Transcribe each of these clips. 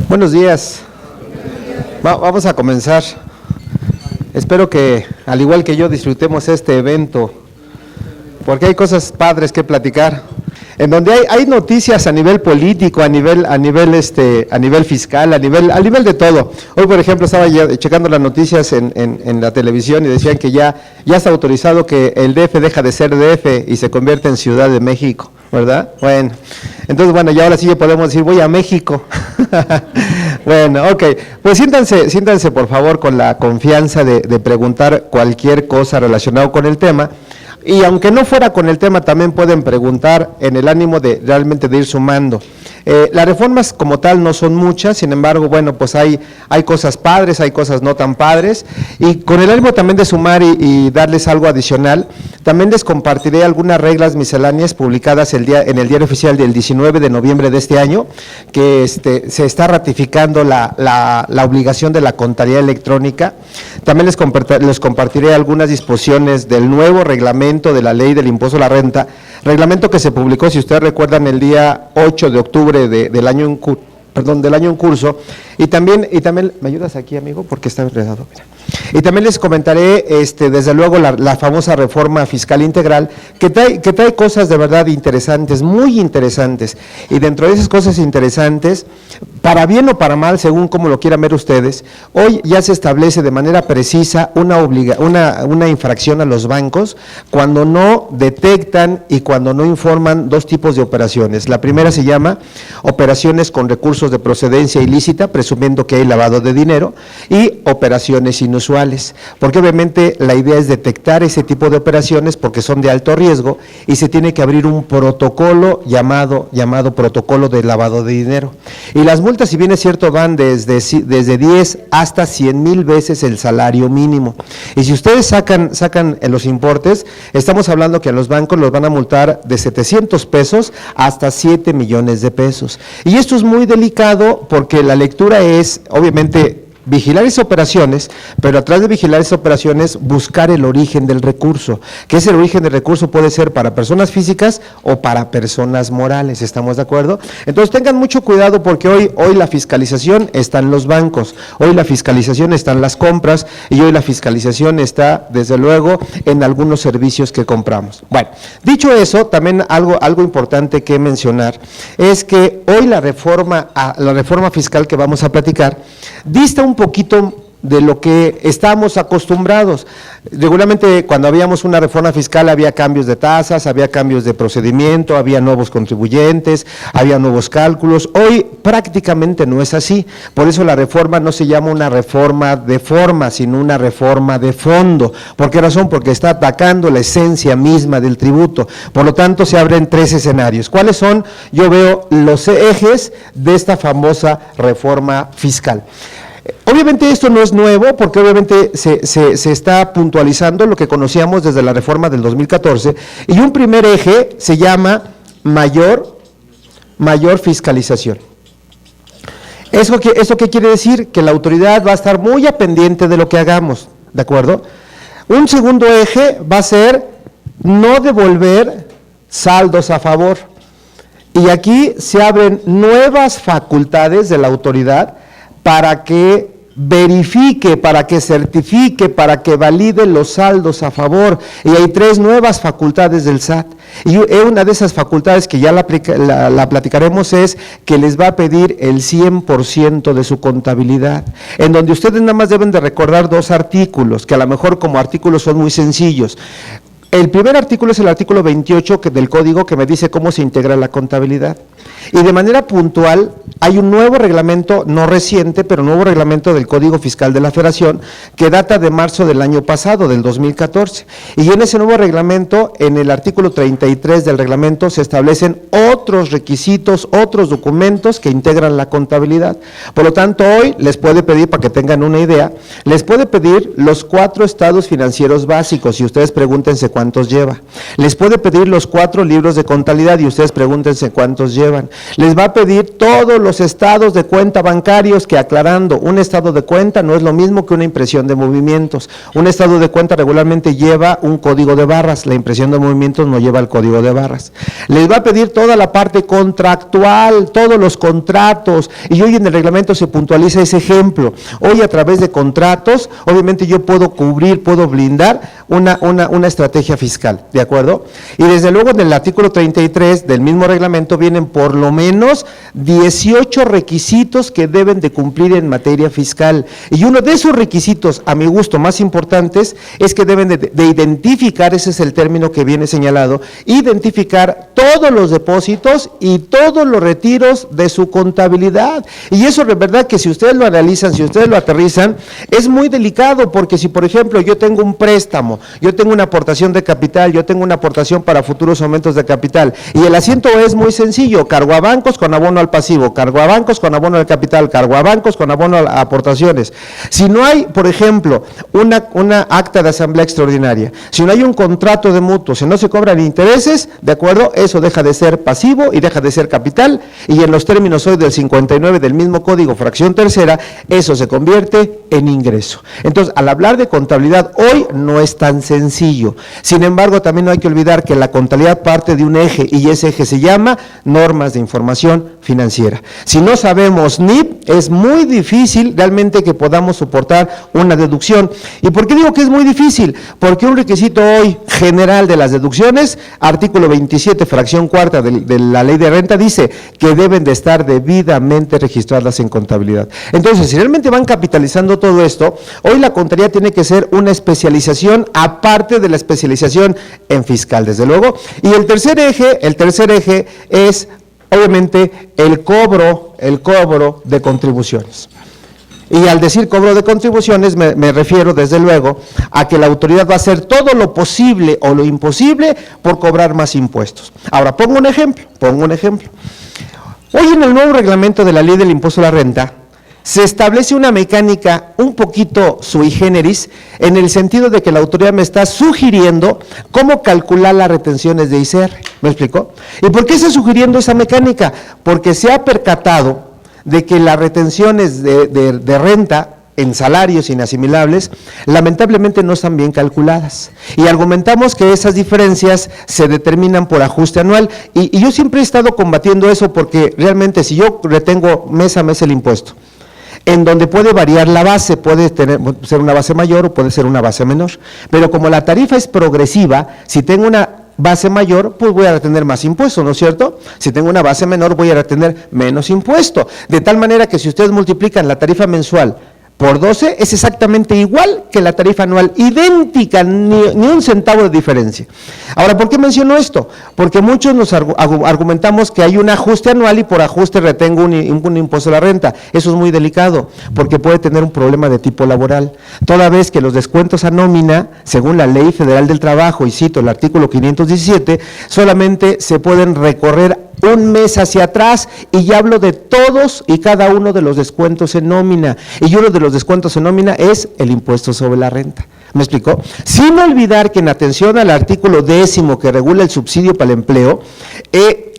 Buenos días. Vamos a comenzar. Espero que, al igual que yo, disfrutemos este evento, porque hay cosas padres que platicar, en donde hay noticias a nivel político, a nivel fiscal, a nivel de todo. Hoy, por ejemplo, estaba checando las noticias en la televisión y decían que ya está autorizado que el DF deja de ser DF y se convierte en Ciudad de México, ¿verdad? Bueno, entonces, ya ahora sí ya podemos decir, voy a México. Bueno, ok, pues siéntanse por favor con la confianza de preguntar cualquier cosa relacionada con el tema. Y aunque no fuera con el tema, también pueden preguntar en el ánimo de realmente de ir sumando. Las reformas como tal no son muchas, sin embargo, pues hay cosas padres, hay cosas no tan padres, y con el ánimo también de sumar y darles algo adicional, también les compartiré algunas reglas misceláneas publicadas en el Diario Oficial del 19 de noviembre de este año, que se está ratificando la obligación de la contabilidad electrónica. También les compartiré algunas disposiciones del nuevo reglamento de la ley del impuesto a la renta, reglamento que se publicó, si ustedes recuerdan, el día 8 de octubre del año en curso, y también, ¿me ayudas aquí, amigo? Porque está enredado, mira. Y también les comentaré, desde luego, la famosa reforma fiscal integral, que trae cosas de verdad interesantes, muy interesantes, y dentro de esas cosas interesantes, para bien o para mal, según como lo quieran ver ustedes, hoy ya se establece de manera precisa una infracción a los bancos cuando no detectan y cuando no informan dos tipos de operaciones. La primera se llama operaciones con recursos de procedencia ilícita, presumiendo que hay lavado de dinero, y operaciones inusuales, porque obviamente la idea es detectar ese tipo de operaciones porque son de alto riesgo y se tiene que abrir un protocolo llamado protocolo de lavado de dinero. Y las multas, si bien es cierto, van desde 10 hasta 100,000 veces el salario mínimo. Y si ustedes sacan los importes, estamos hablando que a los bancos los van a multar de 700 pesos hasta 7 millones de pesos. Y esto es muy delicado porque la lectura es, obviamente, vigilar esas operaciones, pero atrás de vigilar esas operaciones, buscar el origen del recurso, que ese origen del recurso puede ser para personas físicas o para personas morales, ¿estamos de acuerdo? Entonces tengan mucho cuidado porque hoy la fiscalización está en los bancos, hoy la fiscalización está en las compras y hoy la fiscalización está, desde luego, en algunos servicios que compramos. Bueno, dicho eso, también algo importante que mencionar es que hoy la reforma fiscal que vamos a platicar dista un poquito de lo que estamos acostumbrados. Regularmente cuando habíamos una reforma fiscal había cambios de tasas, había cambios de procedimiento, había nuevos contribuyentes, había nuevos cálculos. Hoy prácticamente no es así, por eso la reforma no se llama una reforma de forma, sino una reforma de fondo. ¿Por qué razón? Porque está atacando la esencia misma del tributo. Por lo tanto, se abren tres escenarios. ¿Cuáles son? Yo veo los ejes de esta famosa reforma fiscal. Obviamente esto no es nuevo porque obviamente se está puntualizando lo que conocíamos desde la reforma del 2014 y un primer eje se llama mayor fiscalización. ¿Eso qué quiere decir? Que la autoridad va a estar muy a pendiente de lo que hagamos, ¿de acuerdo? Un segundo eje va a ser no devolver saldos a favor y aquí se abren nuevas facultades de la autoridad para que verifique, para que certifique, para que valide los saldos a favor. Y hay tres nuevas facultades del SAT. Y una de esas facultades que ya la platicaremos es que les va a pedir el 100% de su contabilidad, en donde ustedes nada más deben de recordar dos artículos, que a lo mejor como artículos son muy sencillos. El primer artículo es el artículo 28 del Código que me dice cómo se integra la contabilidad. Y de manera puntual hay un nuevo reglamento, no reciente, pero nuevo reglamento del Código Fiscal de la Federación que data de marzo del año pasado, del 2014. Y en ese nuevo reglamento, en el artículo 33 del reglamento, se establecen otros requisitos, otros documentos que integran la contabilidad. Por lo tanto, hoy les puede pedir, para que tengan una idea, les puede pedir los 4 estados financieros básicos y ustedes pregúntense cuántos lleva. Les puede pedir los 4 libros de contabilidad y ustedes pregúntense cuántos lleva. aprueban. Les va a pedir todos los estados de cuenta bancarios, que aclarando, un estado de cuenta no es lo mismo que una impresión de movimientos. Un estado de cuenta regularmente lleva un código de barras, la impresión de movimientos no lleva el código de barras. Les va a pedir toda la parte contractual, todos los contratos, y hoy en el reglamento se puntualiza ese ejemplo. Hoy a través de contratos, obviamente yo puedo cubrir, puedo blindar una estrategia fiscal, ¿de acuerdo? Y desde luego en el artículo 33 del mismo reglamento vienen por lo menos 18 requisitos que deben de cumplir en materia fiscal. Y uno de esos requisitos, a mi gusto, más importantes, es que deben de identificar, ese es el término que viene señalado, identificar todos los depósitos y todos los retiros de su contabilidad. Y eso de verdad que si ustedes lo analizan, si ustedes lo aterrizan, es muy delicado, porque si por ejemplo yo tengo un préstamo, yo tengo una aportación de capital, yo tengo una aportación para futuros aumentos de capital, y el asiento es muy sencillo: cargo a bancos con abono al pasivo, cargo a bancos con abono al capital, cargo a bancos con abono a aportaciones. Si no hay, por ejemplo, una acta de asamblea extraordinaria, si no hay un contrato de mutuo, si no se cobran intereses, ¿de acuerdo? Eso deja de ser pasivo y deja de ser capital, y en los términos hoy del 59 del mismo código, fracción tercera, eso se convierte en ingreso. Entonces, al hablar de contabilidad hoy no es tan sencillo. Sin embargo, también no hay que olvidar que la contabilidad parte de un eje, y ese eje se llama normas de información financiera. Si no sabemos NIF, es muy difícil realmente que podamos soportar una deducción. ¿Y por qué digo que es muy difícil? Porque un requisito hoy general de las deducciones, artículo 27, fracción cuarta de la ley de renta, dice que deben de estar debidamente registradas en contabilidad. Entonces, si realmente van capitalizando todo esto, hoy la contabilidad tiene que ser una especialización aparte de la especialización en fiscal, desde luego. Y el tercer eje es obviamente el cobro de contribuciones. Y al decir cobro de contribuciones me refiero desde luego a que la autoridad va a hacer todo lo posible o lo imposible por cobrar más impuestos. Ahora, pongo un ejemplo. Hoy en el nuevo reglamento de la ley del impuesto a la renta se establece una mecánica un poquito sui generis, en el sentido de que la autoridad me está sugiriendo cómo calcular las retenciones de ICR. ¿Me explicó? ¿Y por qué está sugiriendo esa mecánica? Porque se ha percatado de que las retenciones de renta en salarios inasimilables lamentablemente no están bien calculadas, y argumentamos que esas diferencias se determinan por ajuste anual, y yo siempre he estado combatiendo eso, porque realmente si yo retengo mes a mes el impuesto, en donde puede variar la base, puede ser una base mayor o puede ser una base menor, pero como la tarifa es progresiva, si tengo una base mayor, pues voy a retener más impuesto, ¿no es cierto? Si tengo una base menor, voy a retener menos impuesto, de tal manera que si ustedes multiplican la tarifa mensual por 12, es exactamente igual que la tarifa anual, idéntica, ni un centavo de diferencia. Ahora, ¿por qué menciono esto? Porque muchos nos argumentamos que hay un ajuste anual y por ajuste retengo un impuesto a la renta. Eso es muy delicado, porque puede tener un problema de tipo laboral, toda vez que los descuentos a nómina, según la Ley Federal del Trabajo, y cito el artículo 517, solamente se pueden recorrer un mes hacia atrás, y ya hablo de todos y cada uno de los descuentos en nómina, y uno de los descuentos en nómina es el impuesto sobre la renta. ¿Me explicó? Sin olvidar que en atención al artículo 10 que regula el subsidio para el empleo,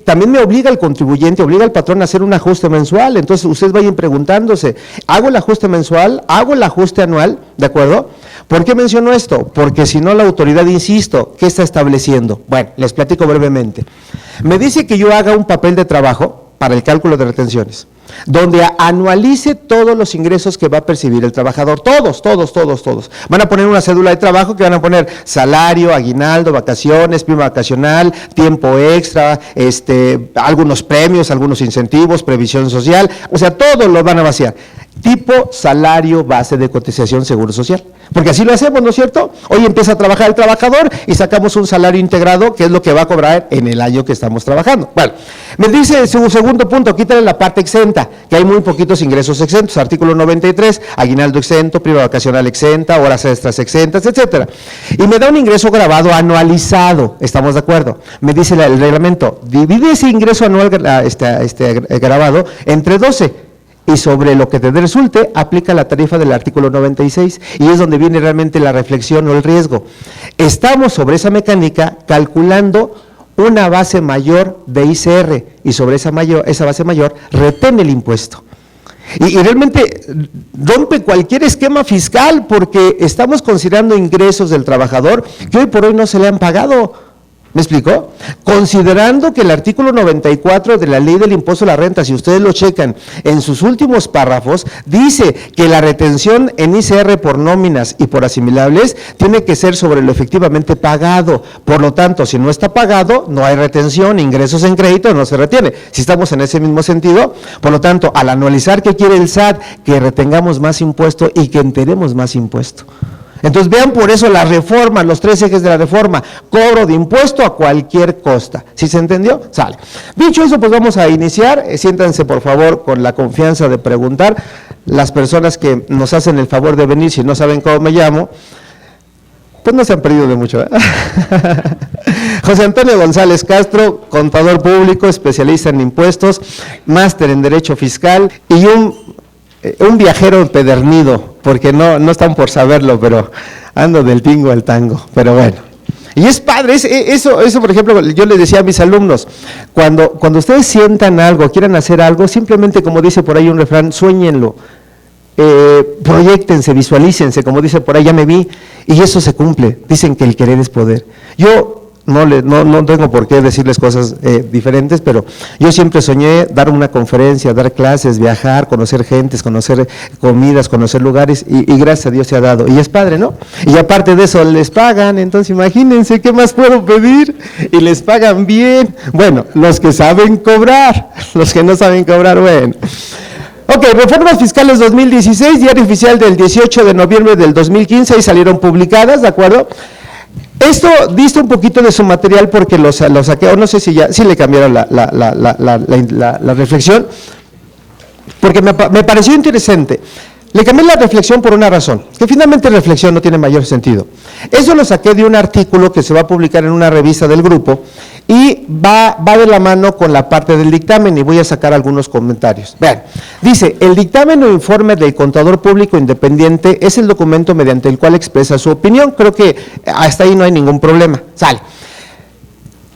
también me obliga al contribuyente, obliga al patrón a hacer un ajuste mensual. Entonces ustedes vayan preguntándose, ¿hago el ajuste mensual? ¿Hago el ajuste anual? ¿De acuerdo? ¿Por qué menciono esto? Porque si no, la autoridad, insisto, ¿qué está estableciendo? Bueno, les platico brevemente. Me dice que yo haga un papel de trabajo para el cálculo de retenciones, donde anualice todos los ingresos que va a percibir el trabajador, todos. Van a poner una cédula de trabajo que van a poner salario, aguinaldo, vacaciones, prima vacacional, tiempo extra, algunos premios, algunos incentivos, previsión social, o sea, todo lo van a vaciar. Tipo salario base de cotización seguro social, porque así lo hacemos, ¿no es cierto? Hoy empieza a trabajar el trabajador y sacamos un salario integrado, que es lo que va a cobrar en el año que estamos trabajando. Bueno, me dice su segundo punto, quítale la parte exenta, que hay muy poquitos ingresos exentos, artículo 93, aguinaldo exento, prima vacacional exenta, horas extras exentas, etcétera. Y me da un ingreso grabado anualizado, ¿estamos de acuerdo? Me dice el reglamento, divide ese ingreso anual grabado entre 12, y sobre lo que te resulte, aplica la tarifa del artículo 96, y es donde viene realmente la reflexión o el riesgo. Estamos sobre esa mecánica calculando una base mayor de ICR y sobre esa base mayor retén el impuesto. Y realmente rompe cualquier esquema fiscal porque estamos considerando ingresos del trabajador que hoy por hoy no se le han pagado. ¿Me explicó? Considerando que el artículo 94 de la ley del impuesto a la renta, si ustedes lo checan en sus últimos párrafos, dice que la retención en ICR por nóminas y por asimilables tiene que ser sobre lo efectivamente pagado. Por lo tanto, si no está pagado, no hay retención, ingresos en crédito no se retiene. Si estamos en ese mismo sentido, por lo tanto, al anualizar, ¿qué quiere el SAT? Que retengamos más impuesto y que enteremos más impuesto. Entonces vean por eso la reforma, los 3 ejes de la reforma: cobro de impuesto a cualquier costa. ¿Sí se entendió? Sale. Dicho eso, pues vamos a iniciar. Siéntanse por favor con la confianza de preguntar. Las personas que nos hacen el favor de venir, si no saben cómo me llamo, pues no se han perdido de mucho, ¿eh? José Antonio González Castro, contador público, especialista en impuestos, máster en Derecho Fiscal y un viajero empedernido, porque no están por saberlo, pero ando del tingo al tango, pero bueno. Y es padre, eso por ejemplo, yo les decía a mis alumnos, cuando ustedes sientan algo, quieran hacer algo, simplemente, como dice por ahí un refrán, suéñenlo, proyéctense, visualícense, como dice por ahí, ya me vi, y eso se cumple. Dicen que el querer es poder. Yo no tengo por qué decirles cosas diferentes, pero yo siempre soñé dar una conferencia, dar clases, viajar, conocer gentes, conocer comidas, conocer lugares, y gracias a Dios se ha dado. Y es padre, ¿no? Y aparte de eso les pagan, entonces imagínense qué más puedo pedir, y les pagan bien. Bueno, los que saben cobrar, los que no saben cobrar, bueno. Ok, reformas fiscales 2016, diario oficial del 18 de noviembre del 2015, ahí salieron publicadas, ¿de acuerdo? Esto dista un poquito de su material porque lo saqué, o no sé si ya, sí le cambiaron la reflexión, porque me pareció interesante. Le cambié la reflexión por una razón, que finalmente reflexión no tiene mayor sentido. Eso lo saqué de un artículo que se va a publicar en una revista del grupo y va de la mano con la parte del dictamen, y voy a sacar algunos comentarios. Vean, dice: el dictamen o informe del contador público independiente es el documento mediante el cual expresa su opinión. Creo que hasta ahí no hay ningún problema. Sale.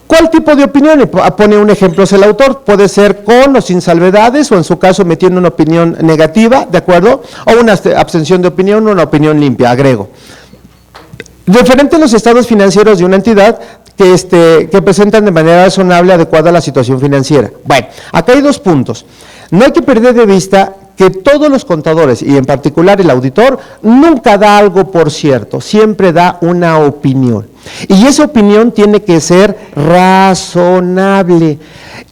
¿Cuál tipo de opinión? Pone un ejemplo, es el autor, puede ser con o sin salvedades, o en su caso metiendo una opinión negativa, ¿de acuerdo? O una abstención de opinión, o una opinión limpia, agrego. Referente a los estados financieros de una entidad que presentan de manera razonable adecuada a la situación financiera. Bueno, acá hay 2 puntos. No hay que perder de vista que todos los contadores, y en particular el auditor, nunca da algo por cierto, siempre da una opinión. Y esa opinión tiene que ser razonable.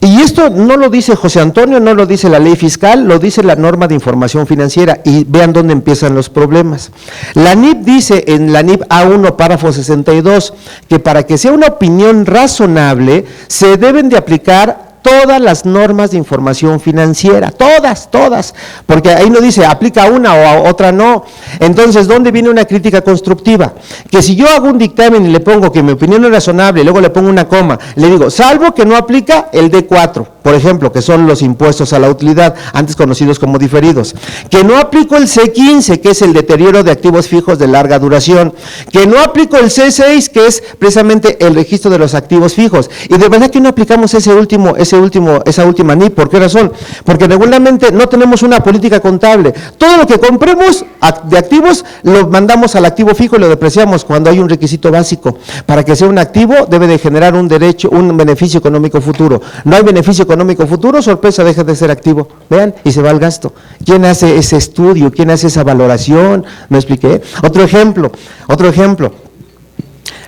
Y esto no lo dice José Antonio, no lo dice la ley fiscal, lo dice la norma de información financiera, y vean dónde empiezan los problemas. La NIF dice en la NIF A1, párrafo 62, que para que sea una opinión razonable, se deben de aplicar todas las normas de información financiera, todas, porque ahí no dice aplica una o a otra no. Entonces, ¿dónde viene una crítica constructiva? Que si yo hago un dictamen y le pongo que mi opinión es razonable, y luego le pongo una coma, le digo, salvo que no aplica el D4, por ejemplo, que son los impuestos a la utilidad, antes conocidos como diferidos, que no aplico el C15, que es el deterioro de activos fijos de larga duración, que no aplico el C6, que es precisamente el registro de los activos fijos, y de verdad que no aplicamos esa última NIF. ¿Por qué razón? Porque regularmente no tenemos una política contable. Todo lo que compremos de activos lo mandamos al activo fijo y lo depreciamos cuando hay un requisito básico. Para que sea un activo debe de generar un beneficio económico futuro. No hay beneficio económico futuro, sorpresa, deja de ser activo. Vean, y se va al gasto. ¿Quién hace ese estudio? ¿Quién hace esa valoración? ¿Me expliqué? Otro ejemplo.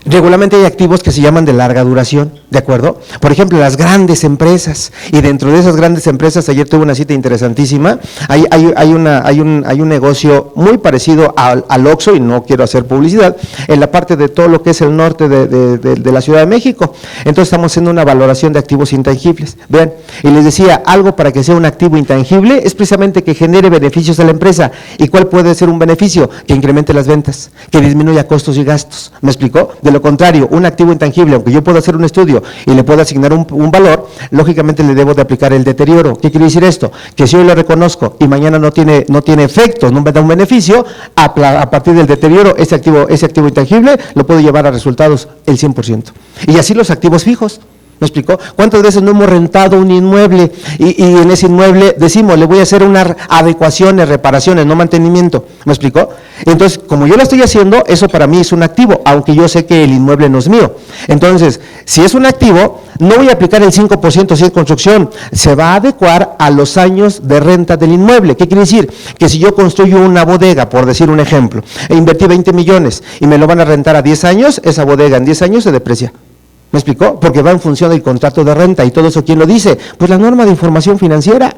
Regularmente hay activos que se llaman de larga duración, ¿de acuerdo? Por ejemplo, las grandes empresas, y dentro de esas grandes empresas, ayer tuve una cita interesantísima, hay un negocio muy parecido al Oxxo, y no quiero hacer publicidad, en la parte de todo lo que es el norte de la Ciudad de México. Entonces estamos haciendo una valoración de activos intangibles, vean, y les decía, algo para que sea un activo intangible es precisamente que genere beneficios a la empresa. ¿Y cuál puede ser un beneficio? Que incremente las ventas, que disminuya costos y gastos. ¿Me explicó? De lo contrario, un activo intangible, aunque yo pueda hacer un estudio y le pueda asignar un valor, lógicamente le debo de aplicar el deterioro. ¿Qué quiere decir esto? Que si hoy lo reconozco y mañana no tiene efectos, no me da un beneficio, a partir del deterioro, ese activo intangible lo puedo llevar a resultados el 100%. Y así los activos fijos. ¿Me explicó? ¿Cuántas veces no hemos rentado un inmueble y en ese inmueble decimos, le voy a hacer unas adecuaciones, reparaciones, no mantenimiento? ¿Me explicó? Entonces, como yo lo estoy haciendo, eso para mí es un activo, aunque yo sé que el inmueble no es mío. Entonces, si es un activo, no voy a aplicar el 5% si es construcción, se va a adecuar a los años de renta del inmueble. ¿Qué quiere decir? Que si yo construyo una bodega, por decir un ejemplo, e invertí 20 millones y me lo van a rentar a 10 años, esa bodega en 10 años se deprecia. ¿Me explicó? Porque va en función del contrato de renta y todo eso, ¿quién lo dice? Pues la norma de información financiera,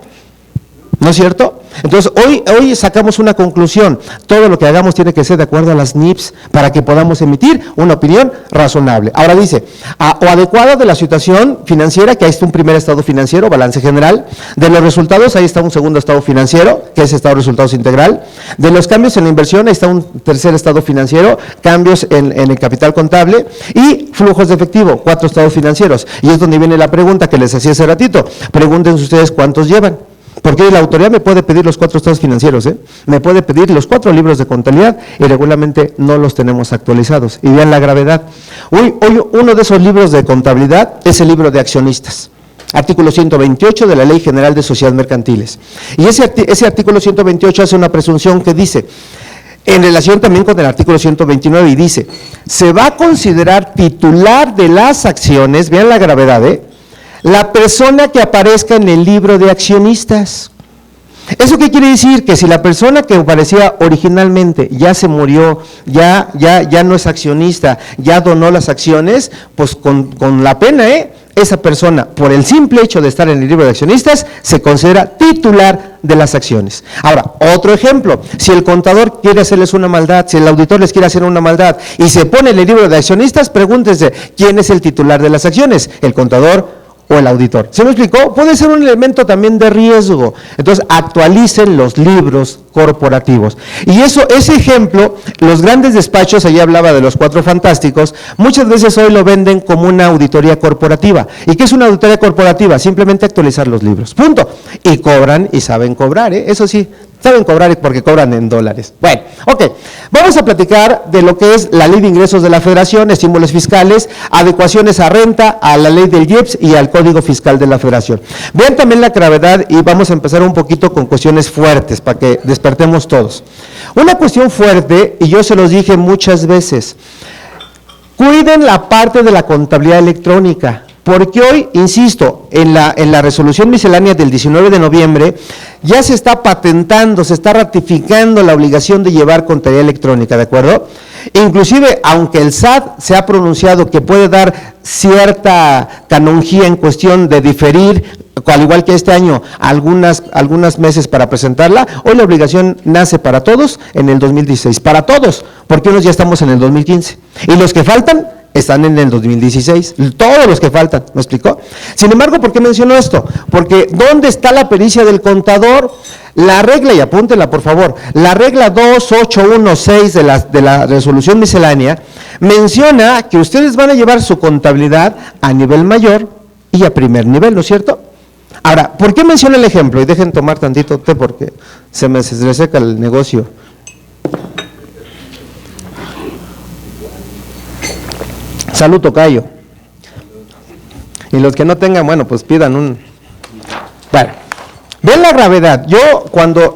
¿no es cierto? Entonces, hoy sacamos una conclusión, todo lo que hagamos tiene que ser de acuerdo a las NIPS para que podamos emitir una opinión razonable. Ahora dice, o adecuada de la situación financiera, que ahí está un primer estado financiero, balance general, de los resultados, ahí está un segundo estado financiero, que es estado de resultados integral, de los cambios en la inversión, ahí está un tercer estado financiero, cambios en el capital contable y flujos de efectivo, 4 estados financieros. Y es donde viene la pregunta que les hacía hace ratito, pregúntense ustedes cuántos llevan. Porque la autoridad me puede pedir los 4 estados financieros, me puede pedir los 4 libros de contabilidad y regularmente no los tenemos actualizados. Y vean la gravedad. Hoy uno de esos libros de contabilidad es el libro de accionistas. Artículo 128 de la Ley General de Sociedades Mercantiles. Y ese artículo 128 hace una presunción que dice, en relación también con el artículo 129, y dice, se va a considerar titular de las acciones, vean la gravedad, la persona que aparezca en el libro de accionistas. ¿Eso qué quiere decir? Que si la persona que aparecía originalmente ya se murió, ya no es accionista, ya donó las acciones, pues con la pena, esa persona, por el simple hecho de estar en el libro de accionistas, se considera titular de las acciones. Ahora, otro ejemplo, si el contador quiere hacerles una maldad, si el auditor les quiere hacer una maldad y se pone en el libro de accionistas, pregúntense, ¿quién es el titular de las acciones? ¿El contador o el auditor? ¿Se me explicó? Puede ser un elemento también de riesgo. Entonces, actualicen los libros corporativos. Y ese ejemplo, los grandes despachos, allí hablaba de los 4 fantásticos, muchas veces hoy lo venden como una auditoría corporativa. ¿Y qué es una auditoría corporativa? Simplemente actualizar los libros, punto. Y cobran y saben cobrar, eso sí, saben cobrar porque cobran en dólares. Bueno, ok, vamos a platicar de lo que es la Ley de Ingresos de la Federación, estímulos fiscales, adecuaciones a renta, a la ley del IEPS y al Código Fiscal de la Federación. Vean también la gravedad y vamos a empezar un poquito con cuestiones fuertes para que despertemos todos. Una cuestión fuerte, y yo se los dije muchas veces, cuiden la parte de la contabilidad electrónica. Porque hoy, insisto, en la resolución miscelánea del 19 de noviembre, ya se está patentando, se está ratificando la obligación de llevar contabilidad electrónica, ¿de acuerdo? Inclusive, aunque el SAT se ha pronunciado que puede dar cierta canonjía en cuestión de diferir, al igual que este año, algunos meses para presentarla, hoy la obligación nace para todos en el 2016, para todos, porque unos ya estamos en el 2015, y los que faltan están en el 2016, todos los que faltan, ¿me explicó? Sin embargo, ¿por qué menciono esto? Porque ¿dónde está la pericia del contador? La regla, y apúntenla por favor, la regla 2816 de la resolución miscelánea menciona que ustedes van a llevar su contabilidad a nivel mayor y a primer nivel, ¿no es cierto? Ahora, ¿por qué menciono el ejemplo? Y dejen tomar tantito té porque se me reseca el negocio. Salud, tocayo. Y los que no tengan, bueno, pues pidan un... Bueno, ven la gravedad. Yo cuando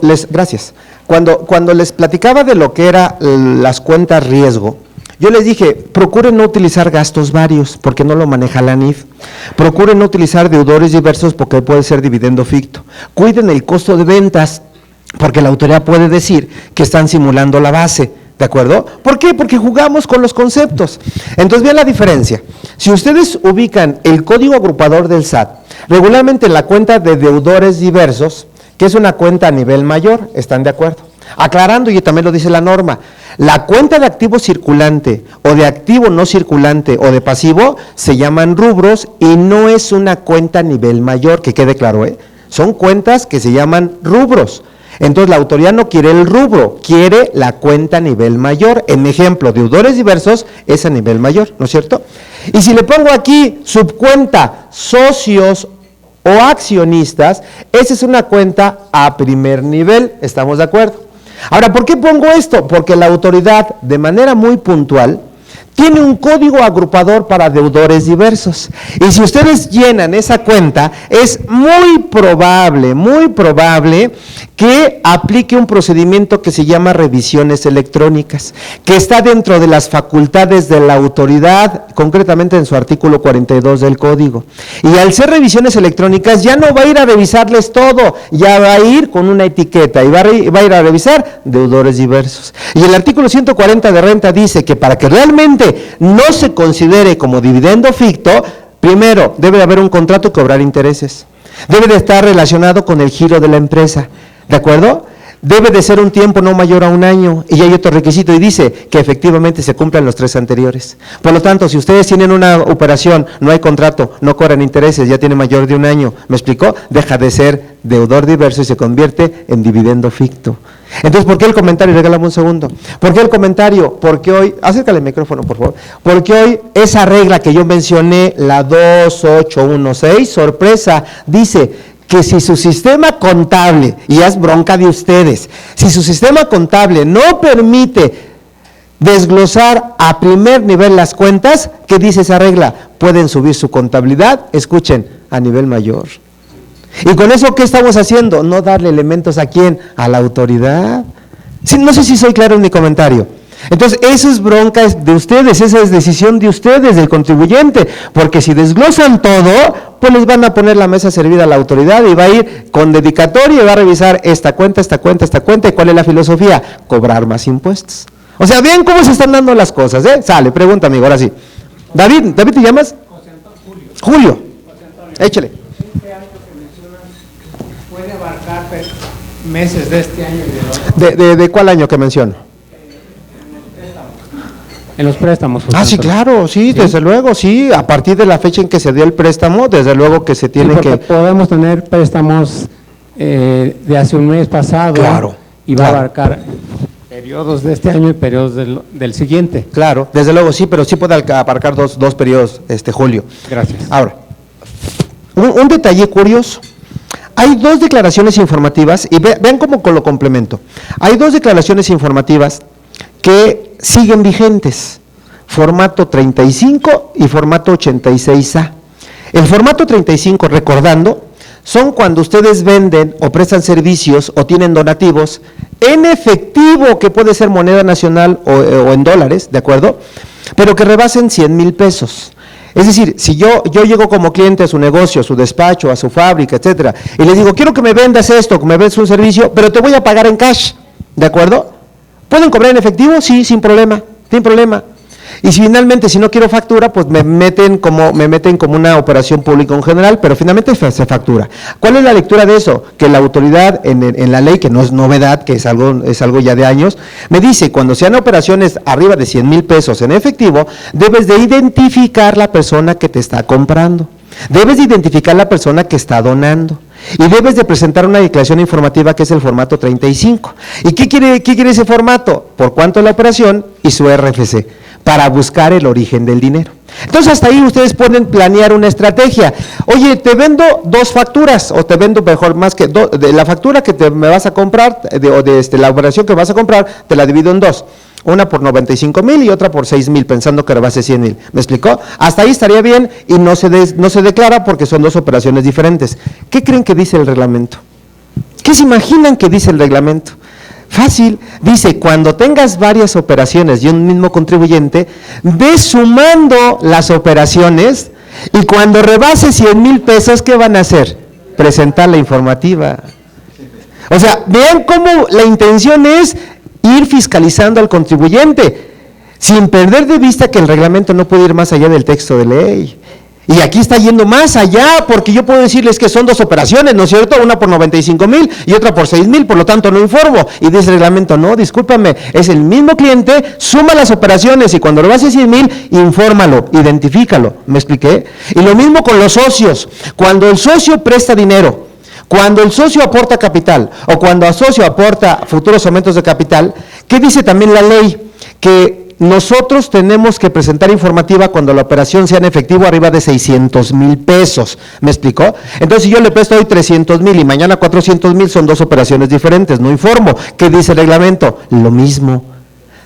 les platicaba de lo que era las cuentas riesgo, yo les dije, procuren no utilizar gastos varios, porque no lo maneja la NIF. Procuren no utilizar deudores diversos, porque puede ser dividendo ficto. Cuiden el costo de ventas, porque la autoridad puede decir que están simulando la base. ¿De acuerdo? ¿Por qué? Porque jugamos con los conceptos. Entonces, vean la diferencia. Si ustedes ubican el código agrupador del SAT, regularmente en la cuenta de deudores diversos, que es una cuenta a nivel mayor, ¿están de acuerdo? Aclarando, y también lo dice la norma, la cuenta de activo circulante o de activo no circulante o de pasivo se llaman rubros y no es una cuenta a nivel mayor, que quede claro, son cuentas que se llaman rubros. Entonces la autoridad no quiere el rubro, quiere la cuenta a nivel mayor. En ejemplo, deudores diversos es a nivel mayor, ¿no es cierto? Y si le pongo aquí subcuenta socios o accionistas, esa es una cuenta a primer nivel, ¿estamos de acuerdo? Ahora, ¿por qué pongo esto? Porque la autoridad, de manera muy puntual, tiene un código agrupador para deudores diversos. Y si ustedes llenan esa cuenta, es muy probable que aplique un procedimiento que se llama revisiones electrónicas, que está dentro de las facultades de la autoridad, concretamente en su artículo 42 del código. Y al ser revisiones electrónicas, ya no va a ir a revisarles todo, ya va a ir con una etiqueta y va a ir a revisar deudores diversos. Y el artículo 140 de renta dice que para que realmente no se considere como dividendo ficto, primero debe de haber un contrato y cobrar intereses. Debe de estar relacionado con el giro de la empresa, ¿de acuerdo? Debe de ser un tiempo no mayor a un año, y hay otro requisito, y dice que efectivamente se cumplan los 3 anteriores. Por lo tanto, si ustedes tienen una operación, no hay contrato, no cobran intereses, ya tiene mayor de un año, ¿me explicó? Deja de ser deudor diverso y se convierte en dividendo ficto. Entonces, ¿por qué el comentario? Regálame un segundo. ¿Por qué el comentario? Porque hoy, acércale el micrófono, por favor. Porque hoy esa regla que yo mencioné, la 2816, sorpresa, dice que si su sistema contable, y es bronca de ustedes, si su sistema contable no permite desglosar a primer nivel las cuentas, ¿qué dice esa regla? Pueden subir su contabilidad, escuchen, a nivel mayor. ¿Y con eso qué estamos haciendo? No darle elementos a quién, a la autoridad. Sí, no sé si soy claro en mi comentario. Entonces, eso es bronca de ustedes, esa es decisión de ustedes, del contribuyente, porque si desglosan todo, pues les van a poner la mesa servida a la autoridad y va a ir con dedicatoria y va a revisar esta cuenta, y ¿cuál es la filosofía? Cobrar más impuestos. O sea, vean cómo se están dando las cosas, ¿eh? Sale, pregunta, amigo, ahora sí. David, ¿te llamas? Julio. Échale. Puede abarcar meses de este año y del otro. ¿De cuál año que menciono? En los préstamos. Sí, claro, sí, desde luego, sí, a partir de la fecha en que se dio el préstamo, desde luego que se tiene que... Podemos tener préstamos de hace un mes pasado, claro, y va a abarcar periodos de este año y periodos del siguiente. Claro, desde luego sí, pero sí puede abarcar dos periodos, Julio. Gracias. Ahora, un detalle curioso. Hay 2 declaraciones informativas, y vean cómo lo complemento. Hay 2 declaraciones informativas que siguen vigentes, formato 35 y formato 86A. El formato 35, recordando, son cuando ustedes venden o prestan servicios o tienen donativos en efectivo, que puede ser moneda nacional o en dólares, ¿de acuerdo? Pero que rebasen 100,000 pesos. Es decir, si yo llego como cliente a su negocio, a su despacho, a su fábrica, etcétera, y les digo, quiero que me vendas esto, que me vendas un servicio, pero te voy a pagar en cash, ¿de acuerdo? ¿Pueden cobrar en efectivo? Sí, sin problema. Y finalmente, si no quiero factura, pues me meten como una operación pública en general, pero finalmente se factura. ¿Cuál es la lectura de eso? Que la autoridad en la ley, que no es novedad, que es algo ya de años, me dice, cuando sean operaciones arriba de 100,000 pesos en efectivo, debes de identificar la persona que te está comprando. Debes de identificar la persona que está donando. Y debes de presentar una declaración informativa que es el formato 35. ¿Y qué quiere ese formato? Por cuánto es la operación y su RFC, para buscar el origen del dinero. Entonces hasta ahí ustedes pueden planear una estrategia. Oye, te vendo 2 facturas, o te vendo mejor más que de la factura que me vas a comprar, la operación que vas a comprar, te la divido en 2. Una por 95,000 y otra por 6,000, pensando que rebase 100,000. ¿Me explicó? Hasta ahí estaría bien y no se declara porque son 2 operaciones diferentes. ¿Qué creen que dice el reglamento? ¿Qué se imaginan que dice el reglamento? Fácil, dice, cuando tengas varias operaciones y un mismo contribuyente, ve sumando las operaciones y cuando rebase 100,000 pesos, ¿qué van a hacer? Presentar la informativa. O sea, vean cómo la intención es ir fiscalizando al contribuyente, sin perder de vista que el reglamento no puede ir más allá del texto de ley. Y aquí está yendo más allá, porque yo puedo decirles que son 2 operaciones, ¿no es cierto? Una por 95,000 y otra por 6,000, por lo tanto no informo. Y dice el reglamento, no, discúlpame, es el mismo cliente, suma las operaciones y cuando lo hace 100,000, infórmalo, identifícalo. ¿Me expliqué? Y lo mismo con los socios. Cuando el socio presta dinero, cuando el socio aporta capital o cuando el socio aporta futuros aumentos de capital, ¿qué dice también la ley? Que nosotros tenemos que presentar informativa cuando la operación sea en efectivo arriba de 600,000 pesos. ¿Me explicó? Entonces, si yo le presto hoy 300,000 y mañana 400,000, son 2 operaciones diferentes, no informo. ¿Qué dice el reglamento? Lo mismo.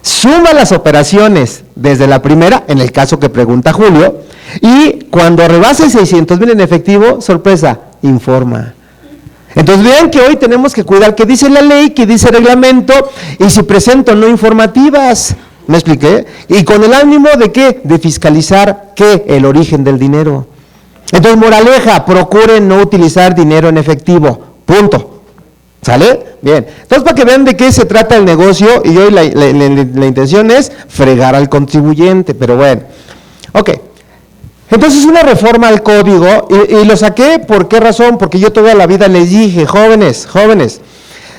suma las operaciones desde la primera, en el caso que pregunta Julio, y cuando rebase 600,000 en efectivo, sorpresa, informa. Entonces vean que hoy tenemos que cuidar qué dice la ley, qué dice el reglamento, y si presento no informativas, ¿me expliqué? Y con el ánimo de ¿qué? De fiscalizar ¿qué? El origen del dinero. Entonces, moraleja, procuren no utilizar dinero en efectivo, punto. ¿Sale? Bien. Entonces, para que vean de qué se trata el negocio, y hoy la intención es fregar al contribuyente, pero bueno. Ok. Entonces, una reforma al código, y lo saqué, ¿por qué razón? Porque yo toda la vida les dije, jóvenes,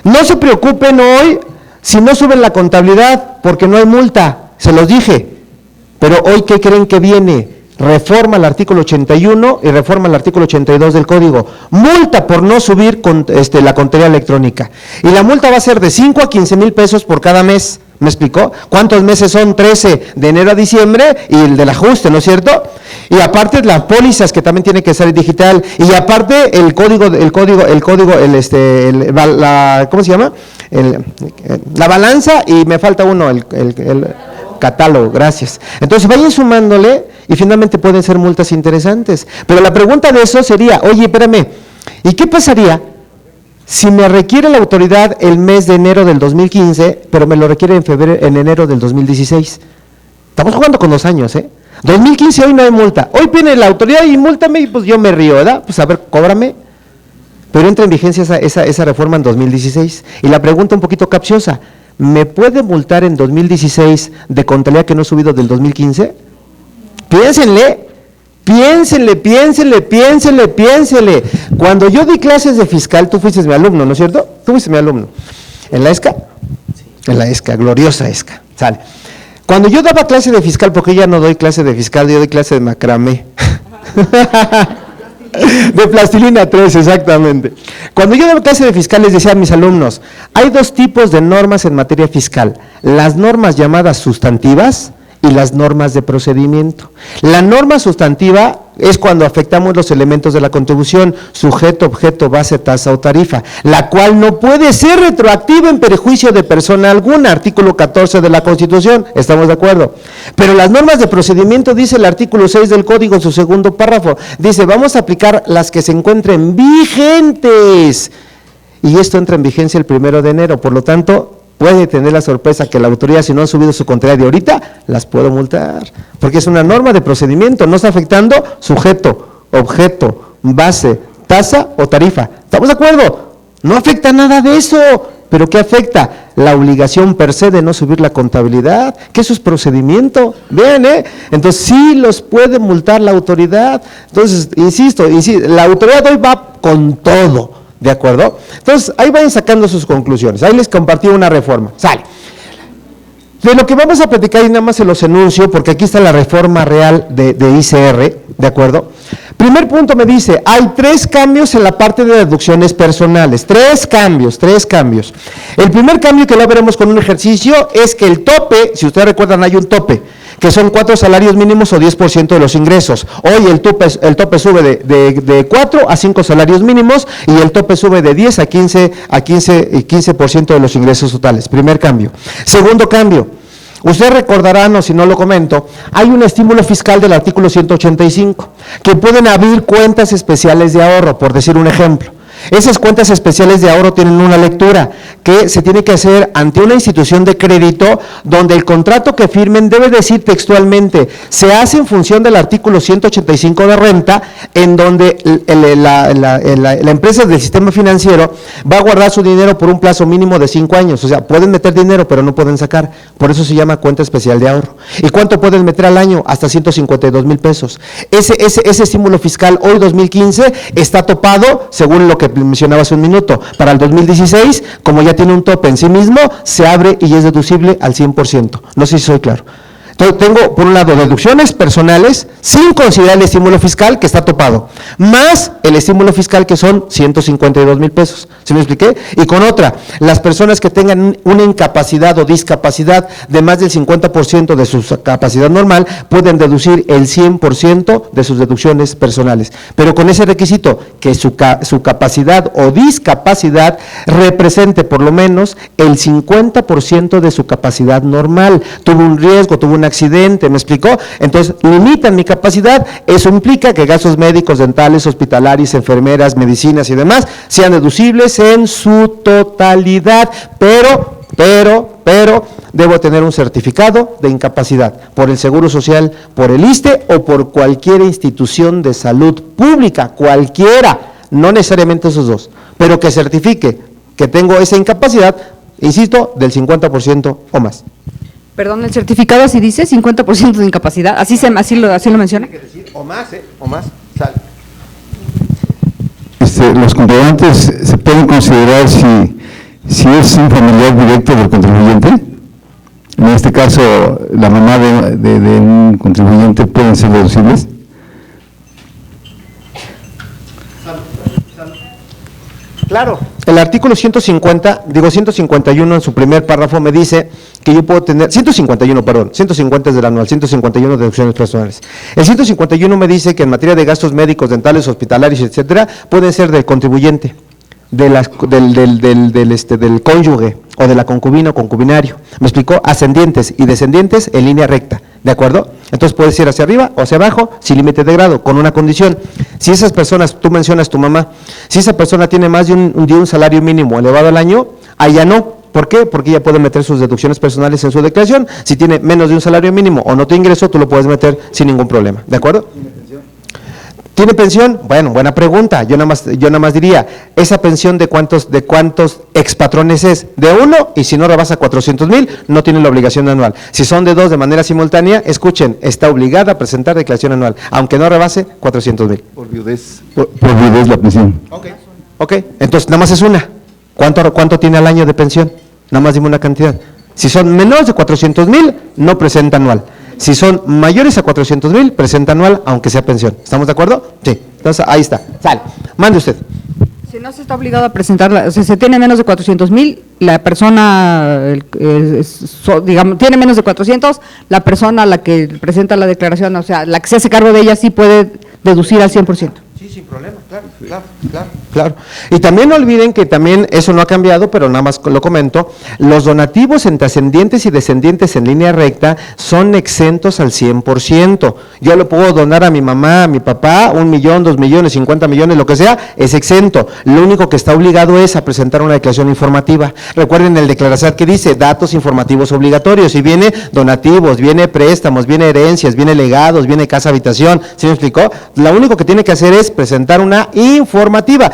no se preocupen hoy si no suben la contabilidad, porque no hay multa, se los dije. Pero hoy, ¿qué creen que viene? Reforma al artículo 81 y reforma al artículo 82 del código. Multa por no subir la contabilidad electrónica. Y la multa va a ser de 5 a 15 mil pesos por cada mes. ¿Me explicó? ¿Cuántos meses son? 13 de enero a diciembre y el del ajuste, ¿no es cierto? Y aparte las pólizas que también tiene que ser digital, y aparte ¿cómo se llama? La balanza, y me falta uno, el catálogo, gracias. Entonces vayan sumándole y finalmente pueden ser multas interesantes. Pero la pregunta de eso sería, oye, espérame, ¿y qué pasaría si me requiere la autoridad el mes de enero del 2015, pero me lo requiere en enero del 2016? Estamos jugando con 2 años, 2015 hoy no hay multa. Hoy viene la autoridad y múltame y pues yo me río, ¿verdad? Pues a ver, cóbrame. Pero entra en vigencia esa reforma en 2016. Y la pregunta un poquito capciosa, ¿me puede multar en 2016 de contabilidad que no he subido del 2015? Piénsenle. Cuando yo di clases de fiscal, tú fuiste mi alumno, ¿no es cierto? Tú fuiste mi alumno. ¿En la ESCA? En la ESCA, gloriosa ESCA. Sale. Cuando yo daba clase de fiscal, porque ya no doy clase de fiscal, yo doy clase de macramé. De plastilina 3, exactamente. Cuando yo daba clase de fiscal, les decía a mis alumnos, hay 2 tipos de normas en materia fiscal, las normas llamadas sustantivas y las normas de procedimiento. La norma sustantiva es cuando afectamos los elementos de la contribución, sujeto, objeto, base, tasa o tarifa, la cual no puede ser retroactiva en perjuicio de persona alguna, artículo 14 de la Constitución, ¿estamos de acuerdo? Pero las normas de procedimiento, dice el artículo 6 del Código en su segundo párrafo, dice, vamos a aplicar las que se encuentren vigentes, y esto entra en vigencia el 1 de enero, por lo tanto, puede tener la sorpresa que la autoridad, si no han subido su contabilidad de ahorita, las puedo multar, porque es una norma de procedimiento, no está afectando sujeto, objeto, base, tasa o tarifa. ¿Estamos de acuerdo? No afecta nada de eso, pero ¿qué afecta? La obligación per se de no subir la contabilidad, que eso es procedimiento. Vean, entonces sí los puede multar la autoridad. Entonces, insisto, la autoridad hoy va con todo. ¿De acuerdo? Entonces, ahí vayan sacando sus conclusiones. Ahí les compartí una reforma. Sale. De lo que vamos a platicar, y nada más se los enuncio, porque aquí está la reforma real de ICR, ¿de acuerdo? Primer punto me dice, hay 3 cambios en la parte de deducciones personales. 3 cambios. El primer cambio, que lo veremos con un ejercicio, es que el tope, si ustedes recuerdan, hay un tope, que son 4 salarios mínimos o 10% de los ingresos. Hoy el tope sube de 4 a 5 salarios mínimos y el tope sube de 10 a 15% de los ingresos totales. Primer cambio. Segundo cambio, ustedes recordarán, o si no lo comento, hay un estímulo fiscal del artículo 185, que pueden abrir cuentas especiales de ahorro, por decir un ejemplo. Esas cuentas especiales de ahorro tienen una lectura que se tiene que hacer ante una institución de crédito, donde el contrato que firmen debe decir textualmente, se hace en función del artículo 185 de renta, en donde la empresa del sistema financiero va a guardar su dinero por un plazo mínimo de 5 años, o sea, pueden meter dinero pero no pueden sacar, por eso se llama cuenta especial de ahorro. ¿Y cuánto pueden meter al año? Hasta 152,000 pesos. Ese estímulo fiscal hoy 2015 está topado, según lo que mencionaba hace un minuto, para el 2016, como ya tiene un tope en sí mismo, se abre y es deducible al 100%. No sé si soy claro. Entonces, tengo, por un lado, deducciones personales, sin considerar el estímulo fiscal, que está topado, más el estímulo fiscal, que son 152,000 pesos. ¿Sí me expliqué? Y con otra, las personas que tengan una incapacidad o discapacidad de más del 50% de su capacidad normal, pueden deducir el 100% de sus deducciones personales. Pero con ese requisito, que su capacidad o discapacidad represente por lo menos el 50% de su capacidad normal. Tuvo un riesgo, tuvo un accidente, ¿me explicó? Entonces, limitan mi capacidad, eso implica que gastos médicos, dentales, hospitalarios, enfermeras, medicinas y demás sean deducibles en su totalidad, pero debo tener un certificado de incapacidad por el Seguro Social, por el ISSSTE o por cualquier institución de salud pública, cualquiera, no necesariamente esos dos, pero que certifique que tengo esa incapacidad, insisto, del 50% o más. Perdón, el certificado así dice, 50% de incapacidad, así lo menciona. Tiene que decir o más, sale. Los comprobantes se pueden considerar si es un familiar directo del contribuyente. En este caso, la mamá de un contribuyente pueden ser deducibles. Claro, el artículo 151 en su primer párrafo me dice que yo puedo tener, 150 es del anual, 151 deducciones personales. El 151 me dice que en materia de gastos médicos, dentales, hospitalarios, etcétera, pueden ser del contribuyente, del cónyuge o de la concubina o concubinario. Me explicó, ascendientes y descendientes en línea recta, ¿de acuerdo? Entonces puedes ir hacia arriba o hacia abajo sin límite de grado, con una condición. Si esas personas, tú mencionas tu mamá, si esa persona tiene más de un salario mínimo elevado al año, allá no. ¿Por qué? Porque ella puede meter sus deducciones personales en su declaración. Si tiene menos de un salario mínimo o no te ingreso, tú lo puedes meter sin ningún problema, ¿de acuerdo? ¿Tiene pensión? Bueno, buena pregunta. Yo nada más diría, ¿esa pensión de cuántos expatrones es? De uno, y si no rebasa 400,000, no tiene la obligación anual. Si son de dos de manera simultánea, escuchen, está obligada a presentar declaración anual, aunque no rebase 400,000. Por viudez la pensión. Ok, entonces nada más es una. ¿Cuánto tiene al año de pensión? Nada más dime una cantidad. Si son menores de 400,000, no presenta anual. Si son mayores a 400,000, presenta anual, aunque sea pensión. ¿Estamos de acuerdo? Sí. Entonces, ahí está. Sale. Mande usted. Si no se está obligado a presentarla, o sea, se tiene menos de 400,000, la persona, digamos, tiene menos de 400, la persona a la que presenta la declaración, o sea, la que se hace cargo de ella, sí puede deducir al 100%. Sí, sin problema, claro. Y también no olviden que también eso no ha cambiado, pero nada más lo comento, los donativos entre ascendientes y descendientes en línea recta son exentos al 100%. Yo le puedo donar a mi mamá, a mi papá, 1 millón, 2 millones, 50 millones, lo que sea, es exento. Lo único que está obligado es a presentar una declaración informativa. Recuerden el declaración que dice datos informativos obligatorios, y viene donativos, viene préstamos, viene herencias, viene legados, viene casa habitación. ¿Sí me explicó? Lo único que tiene que hacer es presentar una informativa.